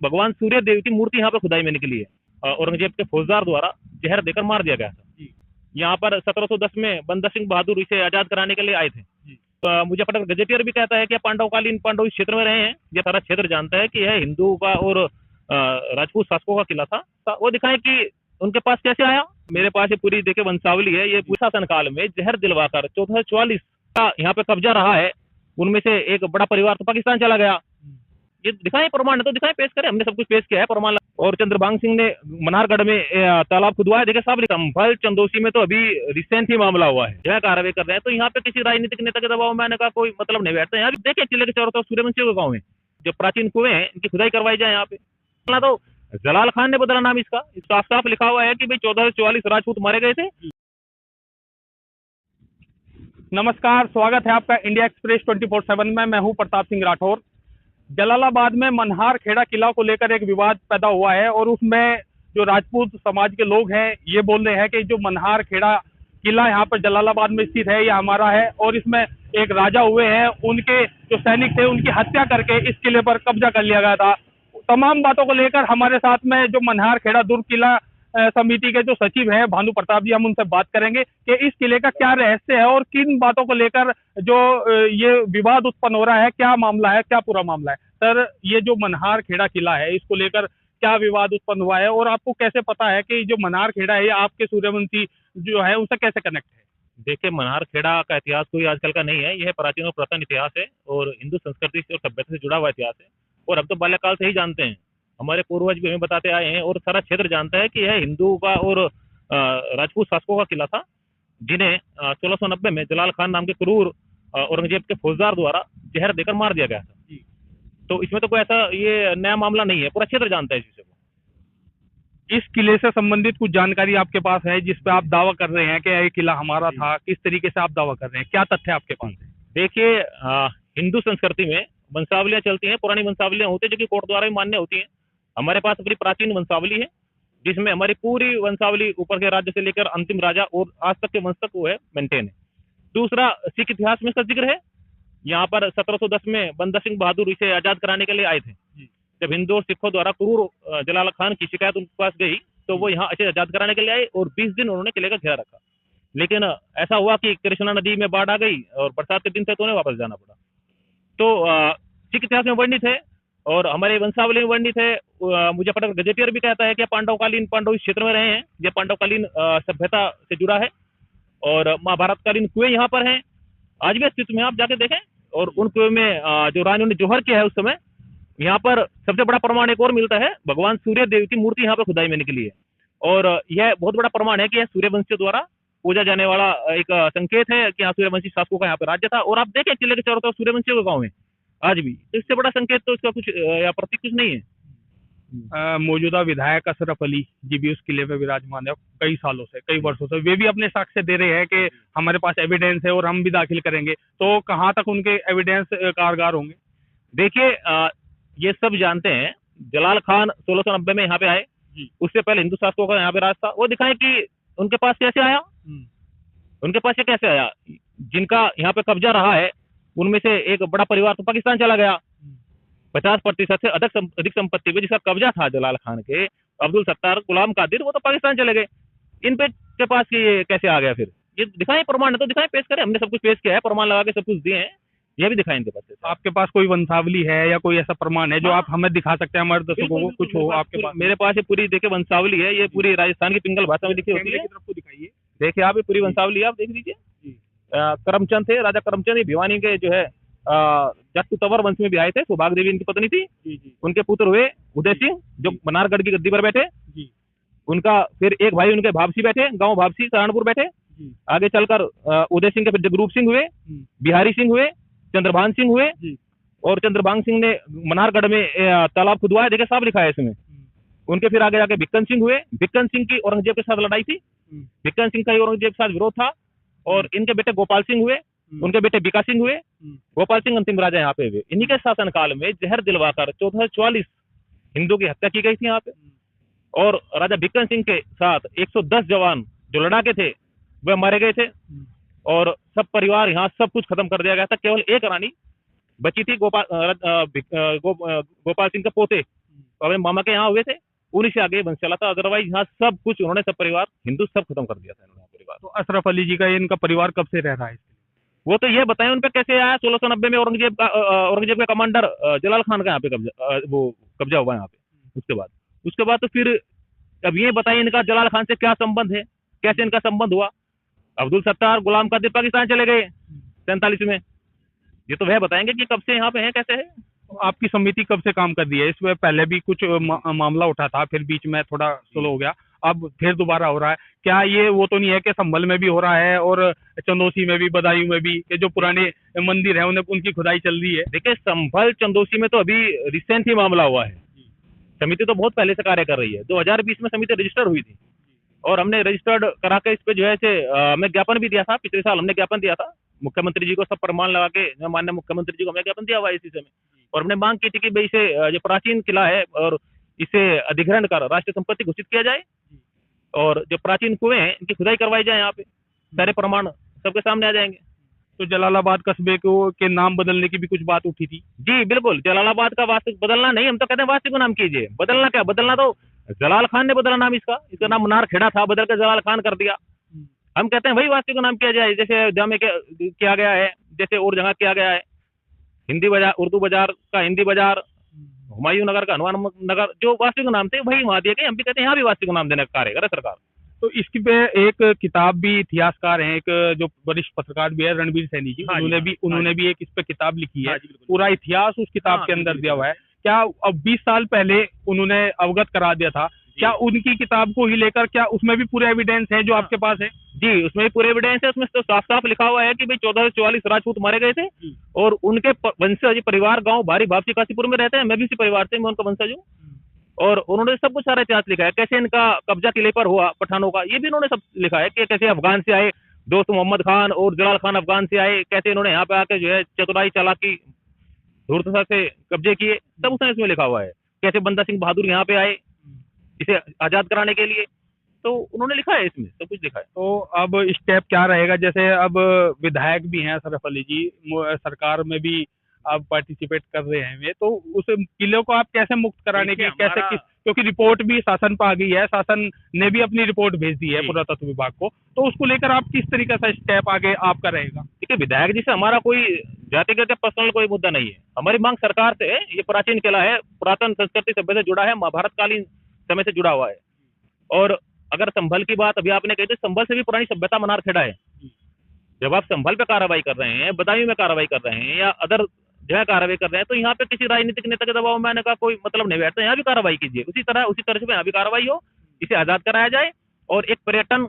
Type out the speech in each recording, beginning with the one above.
भगवान सूर्य देव की मूर्ति यहाँ पे खुदाई में निकली है। औरंगजेब के फौजदार द्वारा जहर देकर मार दिया गया था। यहाँ पर 1710 में बंदा सिंह बहादुर इसे आजाद कराने के लिए आए थे। मुजफ्फरनगर गजेटियर भी कहता है कि पांडवकालीन पांडव इस क्षेत्र में रहे हैं। ये सारा क्षेत्र जानता है कि यह हिंदू का और राजपूत शासकों का किला था। वो दिखाएं कि उनके पास कैसे आया। मेरे पास ये पूरी देखे वंशावली है। ये शासन काल में जहर दिलवाकर 1444 का यहाँ पे कब्जा रहा है। उनमें से एक बड़ा परिवार तो पाकिस्तान चला गया। ये दिखाएं प्रमाण है तो दिखाएं, पेश करें। हमने सब कुछ पेश किया है प्रमाण। और चंद्रभांग सिंह ने मनारगढ़ में तालाब खुदवाया। देखिए साहब, संभल चंदोसी में तो अभी रिसेंट ही मामला हुआ है, जो कार्रवाई कर रहे हैं। तो यहाँ पे किसी राजनीतिक नेता के दबाव में आने का कोई मतलब नहीं बैठता। यहाँ देखिए किले के चारों तरफ सूर्यवंशी के गाँव में जो प्राचीन कुएं हैं, इनकी खुदाई करवाई जाए। यहाँ पे तो जलाल खान ने बदला नाम इसका साफ साफ लिखा हुआ है कि भाई 1444 राजपूत मारे गए थे। नमस्कार, स्वागत है आपका इंडिया एक्सप्रेस 24/7 में। मैं हूं प्रताप सिंह राठौर। जलालाबाद में मनहार खेड़ा किला को लेकर एक विवाद पैदा हुआ है और उसमें जो राजपूत समाज के लोग हैं ये बोल रहे हैं कि जो मनहार खेड़ा किला यहाँ पर जलालाबाद में स्थित है ये हमारा है और इसमें एक राजा हुए हैं, उनके जो सैनिक थे उनकी हत्या करके इस किले पर कब्जा कर लिया गया था। तमाम बातों को लेकर हमारे साथ में जो मनहार खेड़ा दुर्ग किला समिति के जो सचिव हैं भानु प्रताप जी, हम उनसे बात करेंगे कि इस किले का क्या रहस्य है और किन बातों को लेकर जो ये विवाद उत्पन्न हो रहा है, क्या मामला है, क्या पूरा मामला है। सर, ये जो मनहार खेड़ा किला है इसको लेकर क्या विवाद उत्पन्न हुआ है और आपको कैसे पता है कि जो मनहार खेड़ा है ये आपके सूर्यवंशी जो है उनसे कैसे कनेक्ट है? देखिए, मनहार खेड़ा का इतिहास कोई आजकल का नहीं है। यह प्राचीन और पुरातन इतिहास है और हिंदू संस्कृति से और सभ्यता से जुड़ा हुआ इतिहास है। और अब तो बाल्यकाल से ही जानते हैं, हमारे पूर्वज भी हमें बताते आए हैं और सारा क्षेत्र जानता है कि यह हिंदू का और राजपूत शासकों का किला था, जिन्हें 1690 में जलाल खान नाम के क्रूर औरंगजेब के फौजदार द्वारा जहर देकर मार दिया गया था। तो इसमें तो कोई ऐसा ये नया मामला नहीं है, पूरा क्षेत्र जानता है इस विषय को। इस किले से संबंधित कुछ जानकारी आपके पास है जिस पे आप दावा कर रहे हैं कि ये किला हमारा था? किस तरीके से आप दावा कर रहे हैं, क्या तथ्य आपके पास है? देखिए, हिंदू संस्कृति में वंशावलियां चलती हैं, पुरानी वंशावलियां होती है जो कि कोर्ट द्वारा भी मान्य होती हैं। हमारे पास अपनी प्राचीन वंशावली है जिसमें हमारी पूरी वंशावली ऊपर के राज्य से लेकर अंतिम राजा और आज तक के वंश तक वो है मेंटेन है। दूसरा, सिख इतिहास में इसका जिक्र है। यहाँ पर 1710 में बंदा सिंह बहादुर इसे आजाद कराने के लिए आए थे। जब हिंदू और सिखों द्वारा क्रूर जलाल खान की शिकायत उनके पास गई तो वो यहाँ इसे आजाद कराने के लिए आए और 20 दिन उन्होंने किले का घेरा रखा। लेकिन ऐसा हुआ कि कृष्णा नदी में बाढ़ आ गई और बरसात के दिन से तो उन्हें वापस जाना पड़ा। तो सिख इतिहास में वर्णित है और हमारे वंशावली में वर्णित है। मुजफ्फरनगर गजेटियर भी कहता है कि पांडवकालीन पांडव इस क्षेत्र में रहे हैं। यह पांडवकालीन सभ्यता से जुड़ा है और महाभारतकालीन कुएं यहाँ पर हैं, आज भी अस्तित्व में। आप जाके देखें और उन कुएं में जो रानियों ने जोहर किया है उस समय, यहाँ पर सबसे बड़ा प्रमाण एक और मिलता है। भगवान सूर्य देव की मूर्ति यहाँ पर खुदाई में निकली है और यह बहुत बड़ा प्रमाण है कि यह सूर्यवंशियों द्वारा पूजा जाने वाला एक संकेत है कि यहाँ सूर्यवंशी शासकों का यहाँ पर राज्य था। और आप देखें किले के चारों तरफ सूर्यवंशियों का गाँव है आज भी। इससे बड़ा संकेत तो इसका कुछ या प्रतीक कुछ नहीं है। मौजूदा विधायक अशरफ अली जी भी उस किले में विराजमान है कई सालों से, कई वर्षों से। वे भी अपने साक्ष्य दे रहे हैं कि हमारे पास एविडेंस है और हम भी दाखिल करेंगे। तो कहाँ तक उनके एविडेंस कारगर होंगे? देखिए, ये सब जानते हैं जलाल खान 1690 में यहाँ पे आए। उससे पहले हिंदू शासकों का यहाँ पे राज था। वो दिखाएं कि उनके पास कैसे आया। उनके पास ये कैसे आया। जिनका यहाँ पे कब्जा रहा है उनमें से एक बड़ा परिवार तो पाकिस्तान चला गया। 50% से अधिक संपत्ति पे जिसका कब्जा था जलाल खान के, अब्दुल सत्तार, गुलाम कादिर, वो तो पाकिस्तान चले गए। इन पे के पास ये कैसे आ गया? फिर ये दिखाएं प्रमाण है तो दिखाएं, पेश करें। हमने सब कुछ पेश किया है, प्रमाण लगा के सब कुछ दिए हैं। ये भी दिखाएं इनके पास। आपके पास कोई वंशावली है या कोई ऐसा प्रमाण है जो आप हमें दिखा सकते हैं, हमारे दर्शकों को कुछ हो आपके पास? मेरे पास ये पूरी देखिए वंशावली है। ये पूरी राजस्थान की पिंगल भाषा में लिखी होती है। दिखाइए। देखिए आप, ये पूरी वंशावली आप देख लीजिए। करमचंद थे, राजा करमचंद, ये भिवानी के जो है जट्टू तंवर वंश में भी आए थे। सुभाग देवी इनकी पत्नी थी। उनके पुत्र हुए उदय सिंह जो मनारगढ़ की गद्दी पर बैठे। उनका फिर एक भाई उनके भापसी बैठे, गांव भापसी सहारनपुर बैठे। आगे चलकर उदय सिंह के फिर जगरूप सिंह हुए, बिहारी सिंह हुए, चंद्रभान सिंह हुए और चंद्रभान सिंह ने मनारगढ़ में तालाब खुदवाया। देखिए साहब लिखा है इसमें। उनके फिर आगे जाके भिक्कन सिंह हुए। भिक्कन सिंह की औरंगजेब के साथ लड़ाई थी। भिक्कन सिंह का ही औरंगजेब के साथ विरोध था। और इनके बेटे गोपाल सिंह हुए, उनके बेटे बीका सिंह हुए। गोपाल सिंह अंतिम राजा यहाँ पे हुए। इन्हीं के शासन काल में जहर दिलवाकर 1444 हिंदू की हत्या की गई थी यहाँ पे। और राजा भिक्कन सिंह के साथ 110 जवान जो लड़ाके थे वह मारे गए थे और सब परिवार यहाँ सब कुछ खत्म कर दिया गया था। केवल एक रानी बची थी, गोपाल सिंह के पोते तो अपने मामा के यहाँ हुए थे, उन्हीं से आगे वंश चला था। अदरवाइज यहाँ सब कुछ उन्होंने, सब परिवार हिंदू सब खत्म कर दिया था इन्होंने परिवार। तो अशरफ अली जी का इनका परिवार कब से रह रहा है? वो तो ये बताएं उन पे कैसे आया 1690 में औरंगजेब का कमांडर जलाल खान का यहाँ पे वो कब्जा हुआ यहाँ पे। उसके बाद तो फिर अब ये बताइए इनका जलाल खान से क्या संबंध है, कैसे इनका संबंध हुआ। अब्दुल सत्तार गुलाम कादिर पाकिस्तान चले गए 47 में, ये तो वह बताएंगे कि कब से यहाँ पे है, कैसे है। तो आपकी समिति कब से काम कर रही है? इसमें पहले भी कुछ मामला उठा था, फिर बीच में थोड़ा स्लो हो गया, अब फिर दोबारा हो रहा है। क्या ये वो तो नहीं है कि संभल में भी हो रहा है और चंदोसी में भी, बदायूं में भी, ये जो पुराने मंदिर है उन्हें उनकी खुदाई चल रही है? देखिए संभल चंदोसी में तो अभी रिसेंट ही मामला हुआ है, समिति तो बहुत पहले से कार्य कर रही है। 2020 में समिति रजिस्टर हुई थी और हमने रजिस्टर्ड करा के इस पे जो है हमें ज्ञापन भी दिया था। पिछले साल हमने ज्ञापन दिया था मुख्यमंत्री जी को, सब प्रमाण लगा के माननीय मुख्यमंत्री जी को हमने ज्ञापन दिया हुआ है इसी समय। और हमने मांग की थी कि भाई इसे जो प्राचीन किला है और इसे अधिग्रहण कर राष्ट्रीय संपत्ति घोषित किया जाए और जो प्राचीन कुएं हैं इनकी खुदाई करवाई जाए। यहाँ पे सारे प्रमाण सबके सामने आ जाएंगे। तो जलालाबाद कस्बे को के नाम बदलने की भी कुछ बात उठी थी? जी बिल्कुल, जलालाबाद का वास्तविक बदलना नहीं, हम तो कहते हैं वास्तविक नाम कीजिए। बदलना क्या, बदलना तो जलाल खान ने बदला नाम, इसका नाम मनार खेड़ा था, बदल कर जलाल खान कर दिया। हम कहते हैं वही वास्तविक नाम किया जाए, जैसे अयोध्या में किया गया है, जैसे और जगह किया गया है। हिंदी बाजार, उर्दू बाजार का हिंदी बाजार, हुमायूं नगर का हनुमान नगर, जो वास्तविक नाम थे वही वहां दिए गए। हम भी कहते हैं यहाँ भी वास्तविक नाम देने का कार्य करे सरकार। तो इसकी पे एक किताब भी, इतिहासकार हैं एक जो वरिष्ठ पत्रकार भी है, रणवीर सैनी जी, उन्होंने भी एक इस पे किताब लिखी है। पूरा इतिहास उस किताब के अंदर दिया हुआ है। क्या अब 20 साल पहले उन्होंने अवगत करा दिया था, क्या उनकी किताब को ही लेकर क्या उसमें भी पूरे एविडेंस है जो आपके पास है? जी उसमें भी पूरे एविडेंस है। उसमें तो साफ साफ लिखा हुआ है कि भाई 1444 राजपूत मारे गए थे और उनके वंशज परिवार गांव भारी भापसी काशीपुर में रहते हैं। मैं भी इसी परिवार से, मैं उनका वंशज हूँ। और उन्होंने सब कुछ सारा इतिहास लिखा है, कैसे इनका कब्जा किले पर हुआ पठानों का, ये भी उन्होंने सब लिखा है कि कैसे अफगान से आए दोस्त मोहम्मद खान और जलाल खान अफगान से आए, कैसे इन्होंने यहाँ पे आके जो है चतुराई चालाकी धूर्तता से कब्जे किए, सब उसने इसमें लिखा हुआ है। कैसे बंदा सिंह बहादुर यहाँ पे आए इसे आजाद कराने के लिए, तो उन्होंने लिखा है, इसमें सब कुछ लिखा है। तो अब स्टेप क्या रहेगा? जैसे अब विधायक भी हैं अशरफ अली जी, सरकार में भी आप पार्टिसिपेट कर रहे हैं, तो उस किले को आप कैसे मुक्त कराने की, कैसे क्योंकि रिपोर्ट भी शासन पर आ गई है, शासन ने भी अपनी रिपोर्ट भेज दी है पुरातत्व विभाग को, तो उसको लेकर आप किस तरीके से स्टेप आगे आपका रहेगा? देखिए विधायक जी से हमारा कोई जातिगत पर्सनल कोई मुद्दा नहीं है। हमारी मांग सरकार से है, ये प्राचीन किला है, पुरातन संस्कृति सभ्यता से जुड़ा है, महाभारत कालीन समय से जुड़ा हुआ है। और अगर संभल की बात अभी आपने कही थी, संभल से भी पुरानी सभ्यता मनार खेड़ा है। जब आप संभल पे कार्रवाई कर रहे हैं, बदायूं में कार्रवाई कर रहे हैं या अदर जगह कार्रवाई कर रहे हैं, तो यहाँ पे किसी राजनीतिक नेता के दबाव में आने का कोई मतलब नहीं बैठता। यहाँ भी कार्रवाई कीजिए, उसी तरह से यहाँ भी कार्रवाई हो, इसे आजाद कराया जाए और एक पर्यटन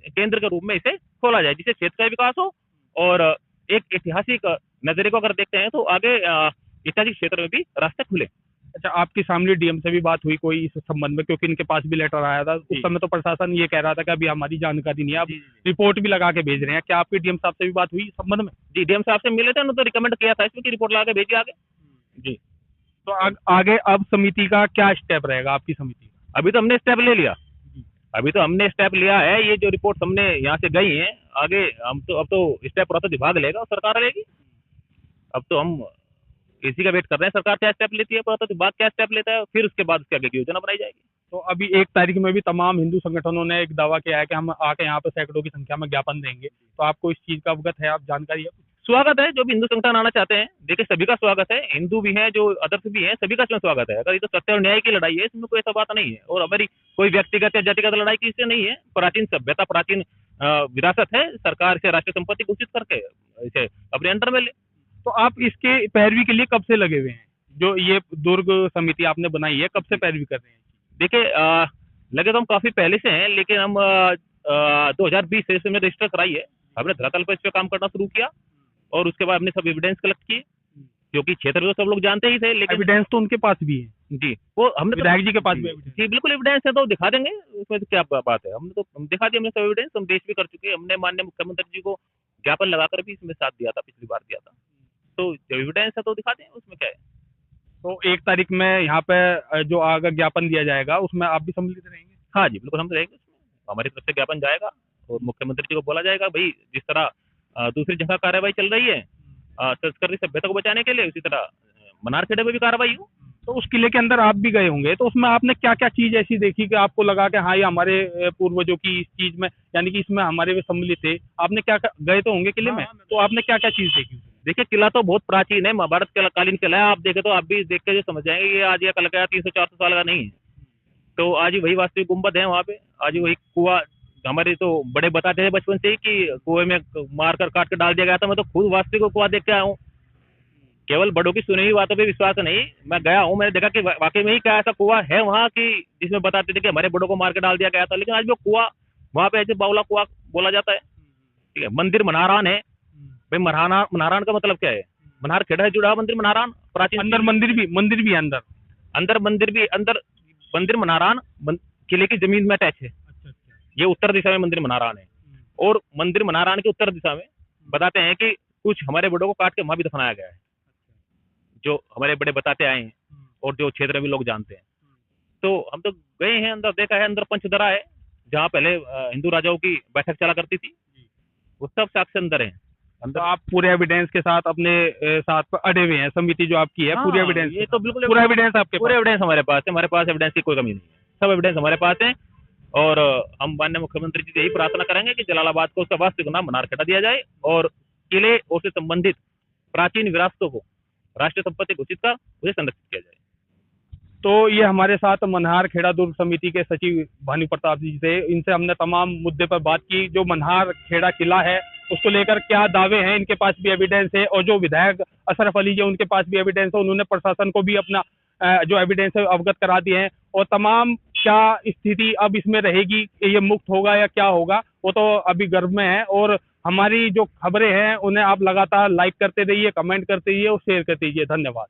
केंद्र के रूप में इसे खोला जाए, जिससे क्षेत्र का विकास हो और एक ऐतिहासिक नजरिए को अगर देखते हैं तो आगे ऐतिहासिक क्षेत्र में भी रास्ते खुले। अच्छा, आपकी सामने डीएम से भी बात हुई कोई इस संबंध में? क्योंकि इनके पास भी लेटर आया था, उस समय तो प्रशासन ये कह रहा था कि अभी हमारी जानकारी नहीं है, आप रिपोर्ट भी लगा के भेज रहे हैं। क्या आपकी डीएम साहब से भी बात हुई इस संबंध में? जी डीएम साहब से मिले थे, उन्होंने तो रिकमेंड किया था इसमें कि रिपोर्ट लगा के भेजिए आगे। जी तो आगे अब समिति का क्या स्टेप रहेगा आपकी समिति का? अभी तो हमने स्टेप ले लिया, अभी तो हमने स्टेप लिया है। ये जो रिपोर्ट हमने यहाँ से गई है, आगे हम तो अब तो स्टेप पुरातत्व विभाग लेगा और सरकार लेगी। अब तो हम इसी का वेट कर रहे हैं, सरकार क्या स्टेप लेती है, पुरातत्व विभाग क्या स्टेप लेता है, फिर उसके बाद उसकी आगे की योजना बनाई जाएगी। तो अभी 1 तारीख में भी तमाम हिंदू संगठनों ने एक दावा किया है कि हम आके यहाँ पे सैकड़ों की संख्या में ज्ञापन देंगे, तो आपको इस चीज का अवगत है, आप जानकारी है? स्वागत है, जो भी हिंदू संगठन आना चाहते हैं, देखिए सभी का स्वागत है, हिंदू भी हैं जो अदर्स भी हैं, सभी का इसमें स्वागत है। अगर ये तो सत्य और न्याय की लड़ाई है, इसमें कोई ऐसा बात नहीं है और हमारी कोई व्यक्तिगत या जातिगत लड़ाई की इससे नहीं है। प्राचीन सभ्यता, प्राचीन विरासत है, सरकार से राष्ट्रीय संपत्ति घोषित करके इसे अपने अंडर में ले। तो आप इसके पैरवी के लिए कब से लगे हुए हैं? जो ये दुर्ग समिति आपने बनाई है, कब से पैरवी कर रहे हैं? देखिए लगे तो हम काफी पहले से हैं, लेकिन हम 2020 से इसमें रजिस्टर कराई है, हमने धरातल पर इस पर काम करना शुरू किया और उसके बाद हमने सब एविडेंस कलेक्ट किए, क्योंकि क्षेत्र में तो सब लोग जानते ही थे। लेकिन एविडेंस तो उनके पास भी है जी, वो हमने विधायक जी के पास भी जी बिल्कुल एविडेंस है, तो दिखा देंगे, उसमें क्या बात है। हमने तो दिखा दिया, हमने सब एविडेंस हम पेश भी कर चुके हैं। हमने माननीय मुख्यमंत्री जी को ज्ञापन लगाकर भी इसमें साथ दिया था, पिछली बार दिया था, तो एविडेंस है तो दिखा दें, उसमें क्या है। तो 1 तारीख में यहाँ पे जो आगे ज्ञापन दिया जाएगा उसमें आप भी सम्मिलित रहेंगे? हाँ जी बिल्कुल, हम रहेंगे उसमें, हमारी तरफ से ज्ञापन जाएगा और मुख्यमंत्री जी को बोला जाएगा भाई जिस तरह दूसरी जगह कार्रवाई चल रही है संस्कृति सभ्यता को बचाने के लिए, उसी तरह मनार खेड़े में भी कार्रवाई हो तो उस किले के अंदर आप भी गए होंगे, तो उसमें आपने क्या क्या चीज ऐसी देखी कि आपको लगा कि हाँ ये हमारे पूर्वजों की इस चीज में, यानी कि इसमें हमारे वे सम्मिलित थे। आपने गए तो होंगे किले में, तो आपने क्या क्या चीज देखी? देखिए किला तो बहुत प्राचीन है, महाभारत कालीन किला है। आप देखे तो आप भी देख के जो समझ जाएंगे ये आज या कल का 300-400 साल का नहीं है। तो आज ही वही वास्तविक गुम्बद है वहाँ पे, आज ही वही कुआं। हमारे तो बड़े बताते हैं बचपन से ही कि कुएं में मार कर काट कर डाल दिया गया था। मैं तो खुद वास्तविक कुआं देख के आया हूँ, केवल बड़ों की सुनी हुई बातों पे विश्वास नहीं। मैं गया हूँ, मैंने देखा कि वाकई में ही क्या ऐसा कुआं है वहाँ की जिसमें बताते थे कि हमारे बड़ों को मार के डाल दिया गया था। लेकिन आज वो कुआं वहाँ पे ऐसे बावला कुआं बोला जाता है। ठीक है, मंदिर मन्हारान है भाई। मन्हारान का मतलब क्या है? मन्हार खेड़ा है जुड़ा मंदिर मन्हारान प्राचीन। अंदर मंदिर भी अंदर अंदर मंदिर भी अंदर मंदिर मन्हारान किले की जमीन में अटैच है। अच्छा अच्छा। ये उत्तर दिशा में मंदिर मन्हारान है। और मंदिर मन्हारान के उत्तर दिशा में बताते हैं कि कुछ हमारे बड़ों को काट के वहां भी दफनाया गया है, जो हमारे बड़े बताते आए हैं और जो क्षेत्र में भी लोग जानते हैं। तो हम तो गए हैं अंदर, देखा है। अंदर पंचदरा है जहाँ पहले हिंदू राजाओं की बैठक चला करती थी, वो सब साक्ष्य अंदर है। तो आप पूरे एविडेंस के साथ अपने साथ पर अड़े हुए हैं, समिति जो आपकी है पूरी एविडेंस? ये तो बिल्कुल पूरा एविडेंस आपके पूरे पास? एविडेंस हमारे पास है। हमारे पास एविडेंस की कोई कमी नहीं है, सब एविडेंस हमारे पास है। और हम माननीय मुख्यमंत्री जी से यही प्रार्थना करेंगे कि जलालाबाद को उसका वास्तविक नाम मन्हारखेड़ा दिया जाए और किले और से संबंधित प्राचीन विरासतों को राष्ट्रीय संपत्ति घोषित कर उसे संरक्षित किया जाए। तो ये हमारे साथ मन्हारखेड़ा दुर्ग समिति के सचिव भानु प्रताप जी थे। इनसे हमने तमाम मुद्दे पर बात की। जो मन्हारखेड़ा किला है उसको लेकर क्या दावे हैं, इनके पास भी एविडेंस है। और जो विधायक अशरफ अली जी उनके पास भी एविडेंस है। उन्होंने प्रशासन को भी अपना जो एविडेंस है अवगत करा दिए हैं। और तमाम क्या स्थिति अब इसमें रहेगी, ये मुक्त होगा या क्या होगा, वो तो अभी गर्भ में है। और हमारी जो खबरें हैं उन्हें आप लगातार लाइक करते रहिए, कमेंट करते रहिए और शेयर करते रहिए। धन्यवाद।